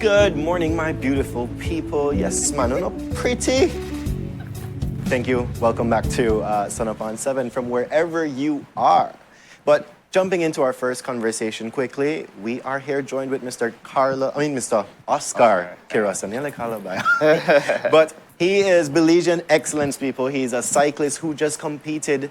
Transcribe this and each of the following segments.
Good morning, my beautiful people. Yes, man, no pretty. Thank you. Welcome back to Sun Up on 7 from wherever you are. But jumping into our first conversation quickly, we are here joined with Mr. Oscar Quiroz. But he is Belizean excellence, people. He's a cyclist who just competed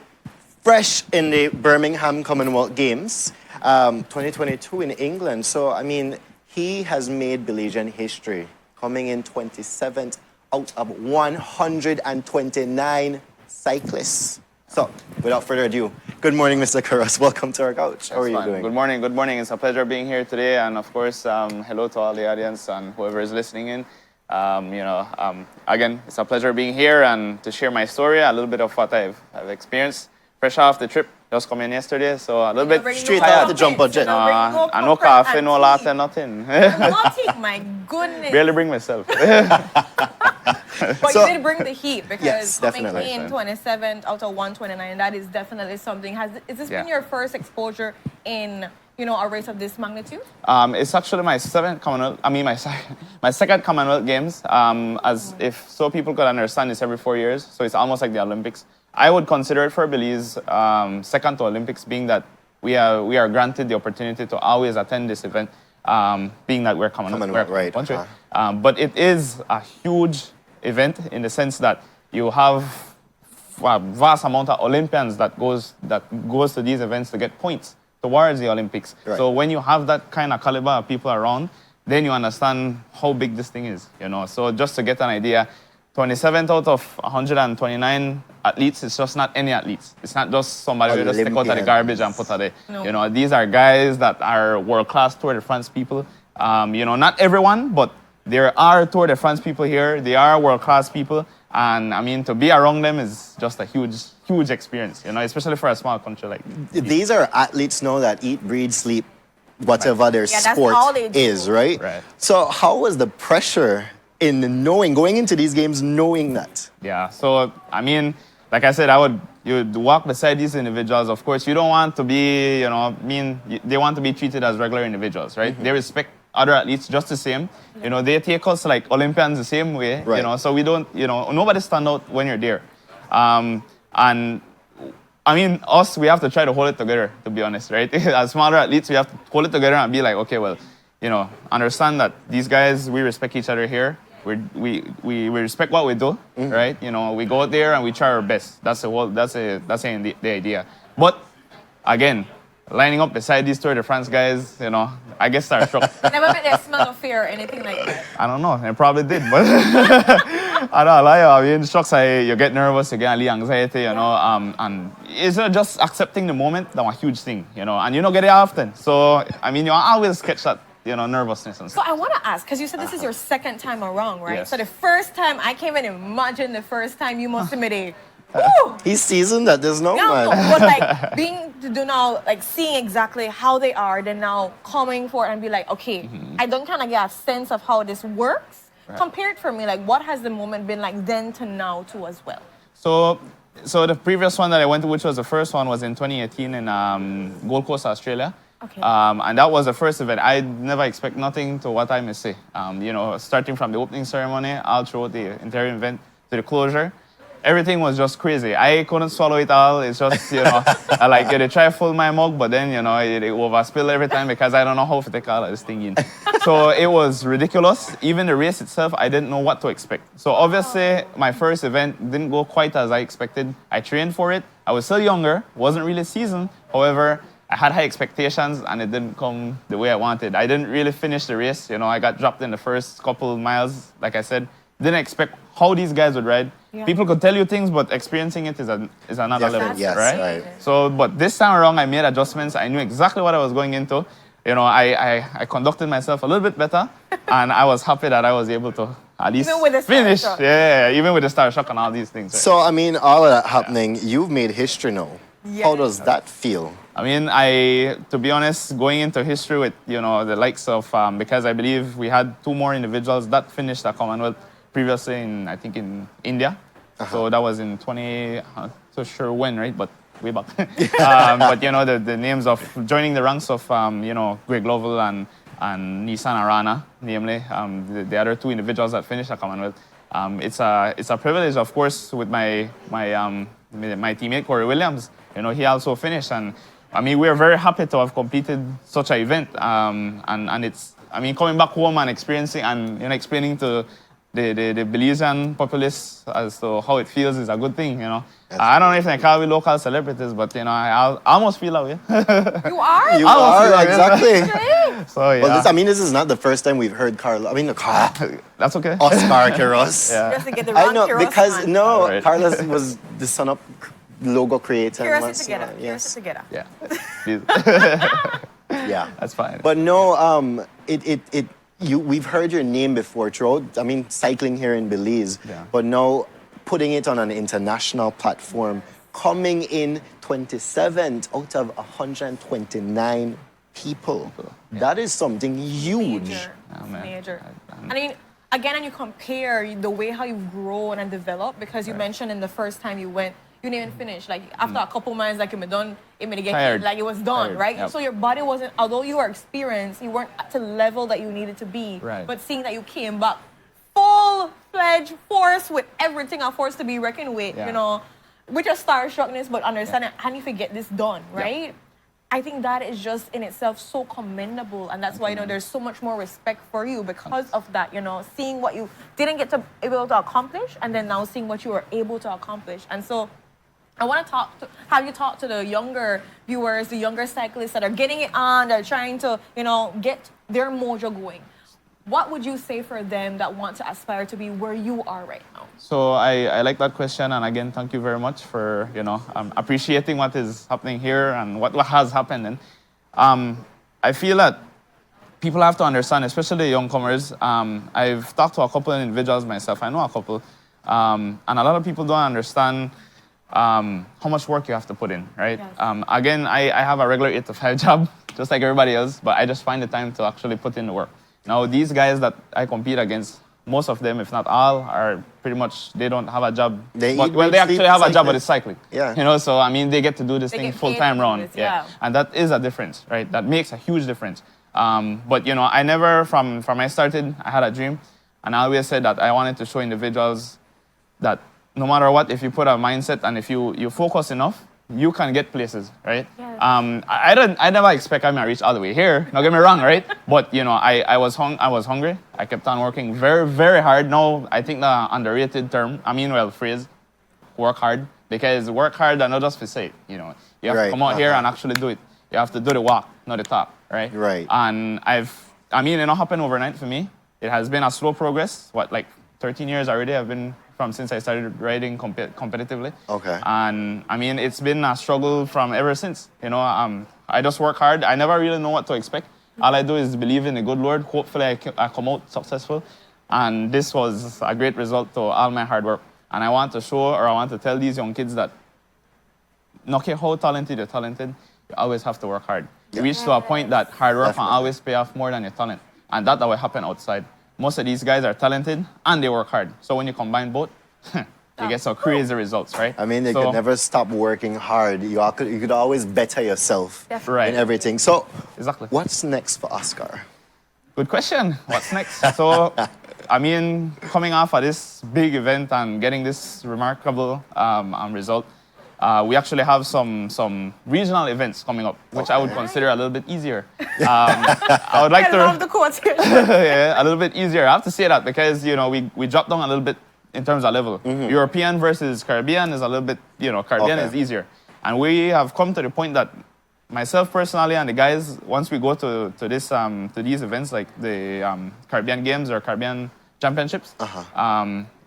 fresh in the Bermingham Commonwealth Games 2022 in England. So, I mean, he has made Belizean history, coming in 27th out of 129 cyclists. So, without further ado, good morning, Mr. Quiroz. Welcome to our couch. How are you doing? Good morning. Good morning. It's a pleasure being here today, and of course, hello to all the audience and whoever is listening in. Again, it's a pleasure being here and to share my story, a little bit of what I've experienced. Fresh off the trip, just come in yesterday, so a little bit straight off the jumbo jet. And no coffee, no latte, nothing. Nothing, my goodness. Barely bring myself. But you did bring the heat because Yes, coming definitely. in 27th out of 129, that is definitely something. Is this been your first exposure in, a race of this magnitude? It's actually my second Commonwealth Games. As if so people could understand, it's every 4 years, so it's almost like the Olympics. I would consider it for Belize second to Olympics, being that we are granted the opportunity to always attend this event, being that we're Commonwealth right. country. But it is a huge event in the sense that you have a vast amount of Olympians that goes to these events to get points towards the Olympics. Right. So when you have that kind of caliber of people around, then you understand how big this thing is. So just to get an idea, 27th out of 129 athletes, it's just not any athletes. It's not just somebody who just take out of the garbage and put it there. No. These are guys that are world-class Tour de France people. Not everyone, but there are Tour de France people here. They are world-class people. And, I mean, to be around them is just a huge, huge experience, especially for a small country like this. These are athletes now that eat, breathe, sleep, whatever their sport is, right? Right. So how was the pressure in going into these games knowing that? Yeah, so, I mean, like I said, you'd walk beside these individuals. Of course, you don't want to be, they want to be treated as regular individuals, right? Mm-hmm. They respect other athletes just the same. They take us like Olympians the same way, right. So we don't, nobody stand out when you're there. And, I mean, we have to try to hold it together, to be honest, right? As smaller athletes, we have to hold it together and be like, okay, well, understand that these guys, we respect each other here. We respect what we do, mm-hmm. right? We go out there and we try our best. That's the idea. But again, lining up beside these Tour de France guys, I guess starstruck. Never met their smell of fear or anything like that. I don't know. I probably did, but I don't lie. I mean, shocks. You get nervous, you get a little anxiety, and it's just accepting the moment. That's a huge thing, and you don't get it often. So I mean, you always catch that. Nervousness and stuff. So I want to ask, because you said this is your second time around, right? Yes. So the first time I came in, imagine the first time you must have made a, woo! He's seasoned that there's no man. But like being to do now, like seeing exactly how they are, then now coming forward and be like, okay, Mm-hmm. I don't kind of get a sense of how this works. Right. Compared for me, like what has the moment been like then to now too as well? So the previous one that I went to, which was the first one, was in 2018 in Gold Coast, Australia. Okay. And that was the first event. I never expect nothing to what I may say. Starting from the opening ceremony all throughout the entire event to the closure, everything was just crazy. I couldn't swallow it all. It's just, they try to fill my mug, but then, it overspill every time because I don't know how to take all of this thing in. So it was ridiculous. Even the race itself, I didn't know what to expect. So obviously, my first event didn't go quite as I expected. I trained for it. I was still younger, wasn't really seasoned. However, I had high expectations and it didn't come the way I wanted. I didn't really finish the race. I got dropped in the first couple miles, like I said. Didn't expect how these guys would ride. Yeah. People could tell you things, but experiencing it is another level, yes, right? So, but this time around, I made adjustments. I knew exactly what I was going into. I conducted myself a little bit better, and I was happy that I was able to at least finish. Yeah, even with the star shock and all these things. Right? So, I mean, all of that happening, you've made history now. Yes. How does that feel? I mean, to be honest, going into history with, the likes of, because I believe we had two more individuals that finished the Commonwealth previously in India. Uh-huh. So that was in 20, so sure when, right? But way back. But, the names of joining the ranks of, Greg Lovell and and Nissan Arana, namely, the other two individuals that finished at Commonwealth. It's a privilege, of course, with my teammate Corey Williams. You know, he also finished, and I mean, we're very happy to have completed such an event. And it's, I mean, coming back home and experiencing and, you know, explaining to the Belizean populace as to how it feels is a good thing, you know. I don't know if they call we local celebrities, but, you know, I almost feel that way. You are? You are, exactly. So, yeah. Well, this is not the first time we've heard Carlos. I mean, That's okay. Oscar Quiroz. Yeah. Just to get the I wrong know, Quiroz because, man. no, Right. Carlos was the son of logo creator. and Quiroz what's it together. not, Quiroz yes. it together. Yeah. Please. Yeah. That's fine. But no, we've heard your name before throughout, I mean, cycling here in Belize. Yeah. But now putting it on an international platform, coming in 27th out of 129 people. Yeah. That is something huge. Major. Oh, man. Major. I mean, again, and you compare the way how you've grown and developed, because you mentioned in the first time you went, you didn't even finish. Like, after a couple months, like, you were done, it made get Tired. like, it was done, Tired, right? yep. So your body wasn't, although you were experienced, you weren't at the level that you needed to be. Right. But seeing that you came back full-fledged force with everything, a force to be reckoned with, Yeah. you know, with your starstruckness, but understanding, how do you get this done, right? I think that is just in itself so commendable, and that's why, you know, there's so much more respect for you because of that, you know, seeing what you didn't get to able to accomplish, and then now seeing what you were able to accomplish. And so I want to have you talk to the younger viewers, the younger cyclists that are getting it on, they're trying to, you know, get their mojo going. What would you say for them that want to aspire to be where you are right now? So I like that question, and again, thank you very much for, you know, appreciating what is happening here and what has happened. And I feel that people have to understand, especially the youngcomers. I've talked to a couple of individuals myself. I know a couple, and a lot of people don't understand how much work you have to put in, right? Yes. Again, I have a regular 8 to 5 job, just like everybody else, but I just find the time to actually put in the work. Now, these guys that I compete against, most of them, if not all, are pretty much, they don't have a job. They Actually have a job, but it's cycling. Yeah. You know, so I mean, they get to do this They thing get paid full-time to do round. this, yeah. And that is a difference, right? That makes a huge difference. But, you know, I never, from I started, I had a dream. And I always said that I wanted to show individuals that no matter what, if you put a mindset and if you focus enough, you can get places, right? Yes. I never expect I'm gonna reach all the way here. Don't get me wrong, right? But you know, I was hungry. I kept on working very, very hard. Now I think the underrated term, phrase, work hard, because work hard and not just for say, you know, you have to come out here and actually do it. You have to do the walk, not the talk, right? Right. And it not happened overnight for me. It has been a slow progress. Like 13 years already. I've been from since I started riding competitively. Okay. And it's been a struggle from ever since. You know, I just work hard. I never really know what to expect. All I do is believe in the good Lord. Hopefully I come out successful. And this was a great result to all my hard work. And I want to show, or I want to tell these young kids that no care how talented you're talented, you always have to work hard. You reach to a point that hard work can always pay off more than your talent. And that will happen outside. Most of these guys are talented and they work hard. So when you combine both, you get some crazy results, right? I mean, they could never stop working hard. You could always better yourself Right. in everything. So, Exactly. what's next for Oscar? Good question. What's next? So, coming off of this big event and getting this remarkable result, we actually have some regional events coming up, which I would consider a little bit easier. I would like I to love the quote. yeah, a little bit easier. I have to say that because, you know, we dropped down a little bit in terms of level. European versus Caribbean is a little bit, you know, Caribbean is easier. And we have come to the point that myself personally and the guys, once we go to these events like the Caribbean Games or Caribbean Championships,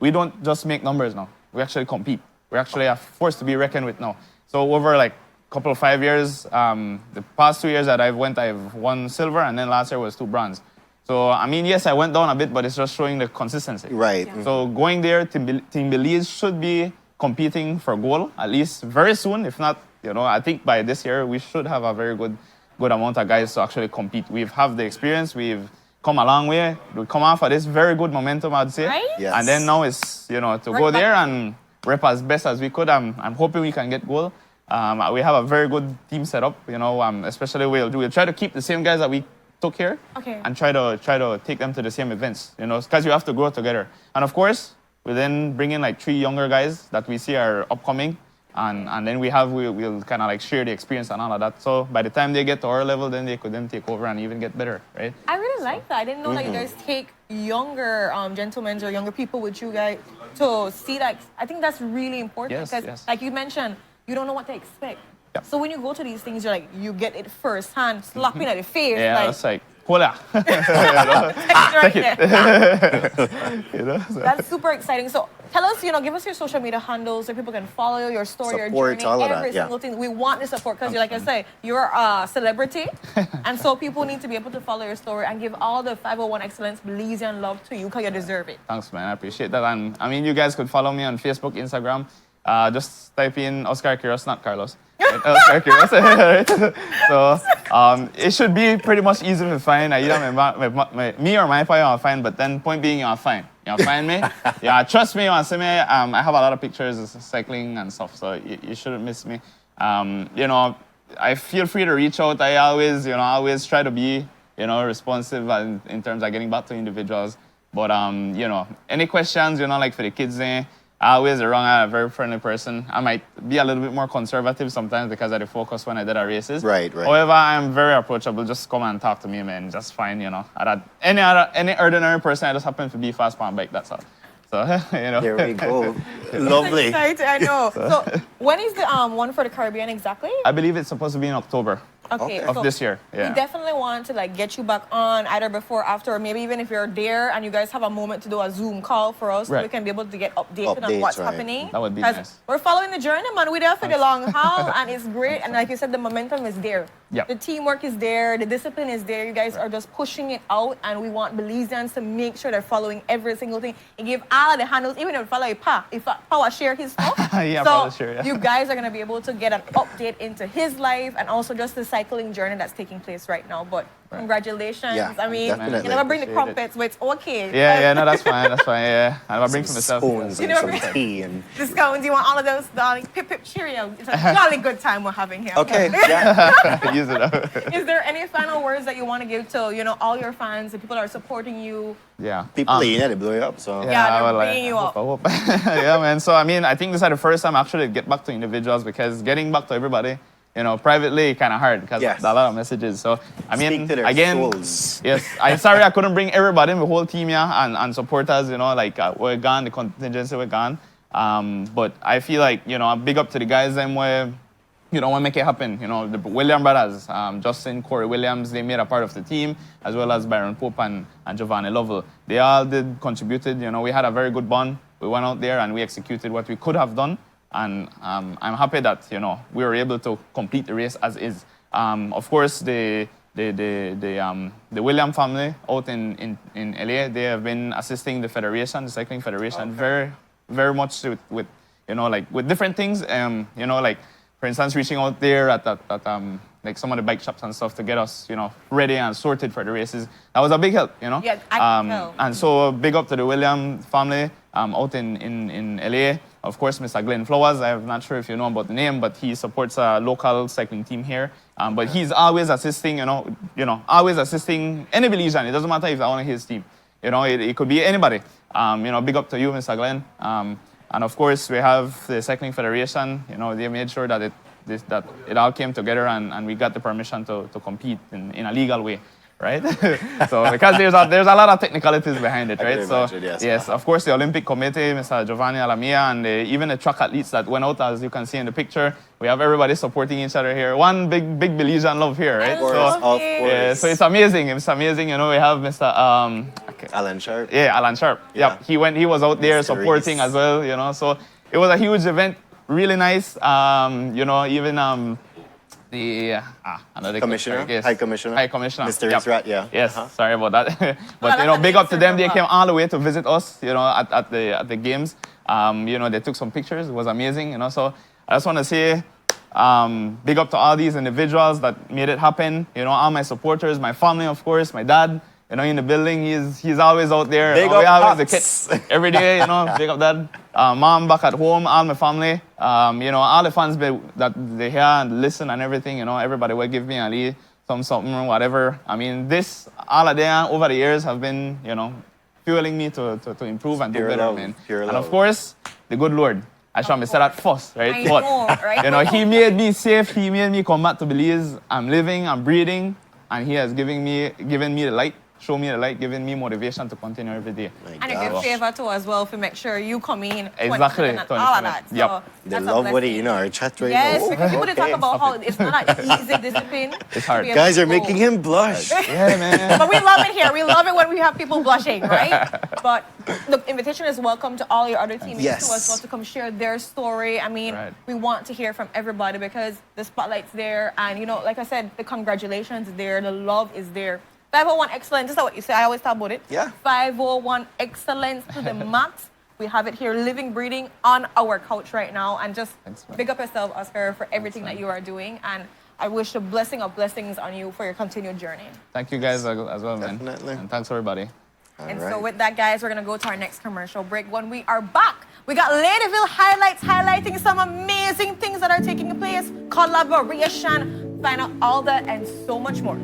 we don't just make numbers now. We actually compete. We're actually a force to be reckoned with now. So over like a couple of 5 years, the past 2 years that I've won silver, and then last year was 2 bronze. So, yes, I went down a bit, but it's just showing the consistency. Right. Yeah. So going there, Team Belize should be competing for gold, at least very soon. If not, you know, I think by this year, we should have a very good amount of guys to actually compete. We have the experience. We've come a long way. We come off of this very good momentum, I'd say. Right? Yes. And then now it's, you know, to go there and rep as best as we could. I'm hoping we can get gold. We have a very good team set up, you know, especially we'll try to keep the same guys that we took here Okay. and try to take them to the same events, because you have to grow together. And of course, we then bring in like 3 younger guys that we see are upcoming, and then we'll kind of like share the experience and all of that. So by the time they get to our level, then they could then take over and even get better, right? I really like that. I didn't know that you guys take younger gentlemen or younger people with you guys to see that. I think that's really important Yes, because, yes. like you mentioned, you don't know what to expect. Yep. So when you go to these things, you get it firsthand, slapping at the face. Yeah, it's like, hola. Take it. So. That's super exciting. So tell us, give us your social media handles so people can follow your story, your Support, journey, all of that, every yeah. single thing. We want the support because, like I say, you're a celebrity, and so people need to be able to follow your story and give all the 501 Excellence Belizean love to you because you deserve it. Thanks, man. I appreciate that. And I mean, you guys could follow me on Facebook, Instagram. Just type in Oscar Quiroz, not Carlos. Right? Oscar Quiroz. Right? So it should be pretty much easy to find. Either me or my file, I'll find. But then, point being, you'll find. You'll find me. Yeah, trust me. You see me. I have a lot of pictures of cycling and stuff, so you shouldn't miss me. I feel free to reach out. I always try to be, responsive in terms of getting back to individuals. But any questions, like for the kids, I always around a very friendly person. I might be a little bit more conservative sometimes because of the focus when I did our races. Right. However, I'm very approachable. Just come and talk to me, man. Just fine, Any ordinary person, I just happen to be fast on bike, that's all. So, There we go. Lovely. Excited, I know. So when is the one for the Caribbean exactly? I believe it's supposed to be in October. Okay, Of so this year, yeah. We definitely want to get you back on either before, after, or maybe even if you're there and you guys have a moment to do a Zoom call for us, so Right. we can be able to get updated on Updates, what's right. happening. That would be 'Cause nice. We're following the journey, man. We're there for the long haul, and it's great. And like you said, the momentum is there. Yep. The teamwork is there. The discipline is there. You guys are just pushing it out, and we want Belizeans to make sure they're following every single thing and give all the handles, even if follow Pa. If Pa will share his stuff, Yeah, so Pa will share, yeah. you guys are gonna be able to get an update into his life and also just the cycling journey that's taking place right now. But congratulations! Yeah, I mean, definitely. you never bring the Appreciate it. crumpets, but it's okay. Yeah, no, that's fine, yeah. I'll bring for Some myself. spoons You and never some bring- tea and... Discounts, you want all of those, darling. Pip, pip, cheerio. It's a jolly good time we're having here. Okay, yeah. Use it up. Is there any final words that you want to give to, all your fans, the people that are supporting you? Yeah. People they blow you up, so... Yeah, they're well, bringing you I up. hope. Yeah, man. So, I mean, I think this is the first time actually to get back to individuals because getting back to everybody, privately kind of hard because Yes. a lot of messages. So, I mean, Speak to their again, souls. yes, I'm sorry I couldn't bring everybody, the whole team, and supporters, we're gone, the contingency we're gone. But I feel like, big up to the guys them where, want make it happen. The William brothers, Justin, Corey Williams, they made a part of the team, as well as Byron Pope and Giovanni Lovell. They all contributed. We had a very good bond. We went out there and we executed what we could have done. And I'm happy that, we were able to complete the race as is. Of course, the William family out in LA, they have been assisting the federation, the cycling federation, very, very much with different things. For instance, reaching out there at some of the bike shops and stuff to get us, ready and sorted for the races. That was a big help, Yeah, I can tell. And so big up to the William family out in LA. Of course, Mr. Glenn Flowers, I'm not sure if you know about the name, but he supports a local cycling team here. But he's always assisting, always assisting any Belizean. It doesn't matter if they're on his team. It could be anybody. Big up to you, Mr. Glenn. And of course, we have the Cycling Federation. They made sure that it all came together and we got the permission to compete in a legal way, right? So because there's a lot of technicalities behind it, I right? can So imagine, yes. of course, the Olympic Committee, Mr. Giovanni Alamia, and even the track athletes that went out, as you can see in the picture, we have everybody supporting each other here. One big Belizean love here, right? Of course, of course. Yeah, so it's amazing. It's amazing. We have Mr. Alan Sharp. Yeah, Alan Sharp. Yeah. Yep. He was out there Mr. supporting Reese. as well, So it was a huge event, really nice. Even the another Commissioner? yes. High Commissioner? High Commissioner. Mr. Yep. Rat, yeah. Yes, Uh-huh. sorry about that. But that's big a up to them. They nice came all the way to visit us, at the games. They took some pictures. It was amazing, So I just want to say big up to all these individuals that made it happen. All my supporters, my family, of course, my dad. In the building, he's always out there. Big We up always the Pops. kids every day. Big up dad. Mom back at home, all my family. All the fans that they hear and listen and everything. Everybody will give me a lead. something, whatever. I mean, all of them over the years have been, fueling me to improve and do Pure better, love, man. pure And love. of course, the good Lord. I should have said that first, right? I know, right? He made me safe. He made me come back to Belize. I'm living, I'm breathing, and he has given me the light, show me the light, giving me motivation to continue every day. My And a gosh. good favor too as well to make sure you come in 27 Exactly, and all of that. So 27. Yep. They that's a love what blessing. our chat right Yes, now. because people they talk Okay. about how it's not an easy discipline. It's hard. to be able Guys to are go. making him blush. Yeah, man. But we love it here. We love it when we have people blushing, right? But the invitation is welcome to all your other teammates Yes. too as well to come share their story. I mean, Right. we want to hear from everybody because the spotlight's there. And, like I said, the congratulations is there. The love is there. 501 excellence. Is that what you say? I always talk about it. Yeah. 501 excellence to the max. We have it here, living, breathing on our couch right now. And just Thanks, man. big up yourself, Oscar, for everything Thanks, that you are doing. And I wish the blessing of blessings on you for your continued journey. Thank you guys as well, man. Definitely. And thanks, everybody. And All so right. with that, guys, we're going to go to our next commercial break. When we are back, we got Ladyville highlights highlighting some amazing things that are taking place, collaboration, find out all that and so much more.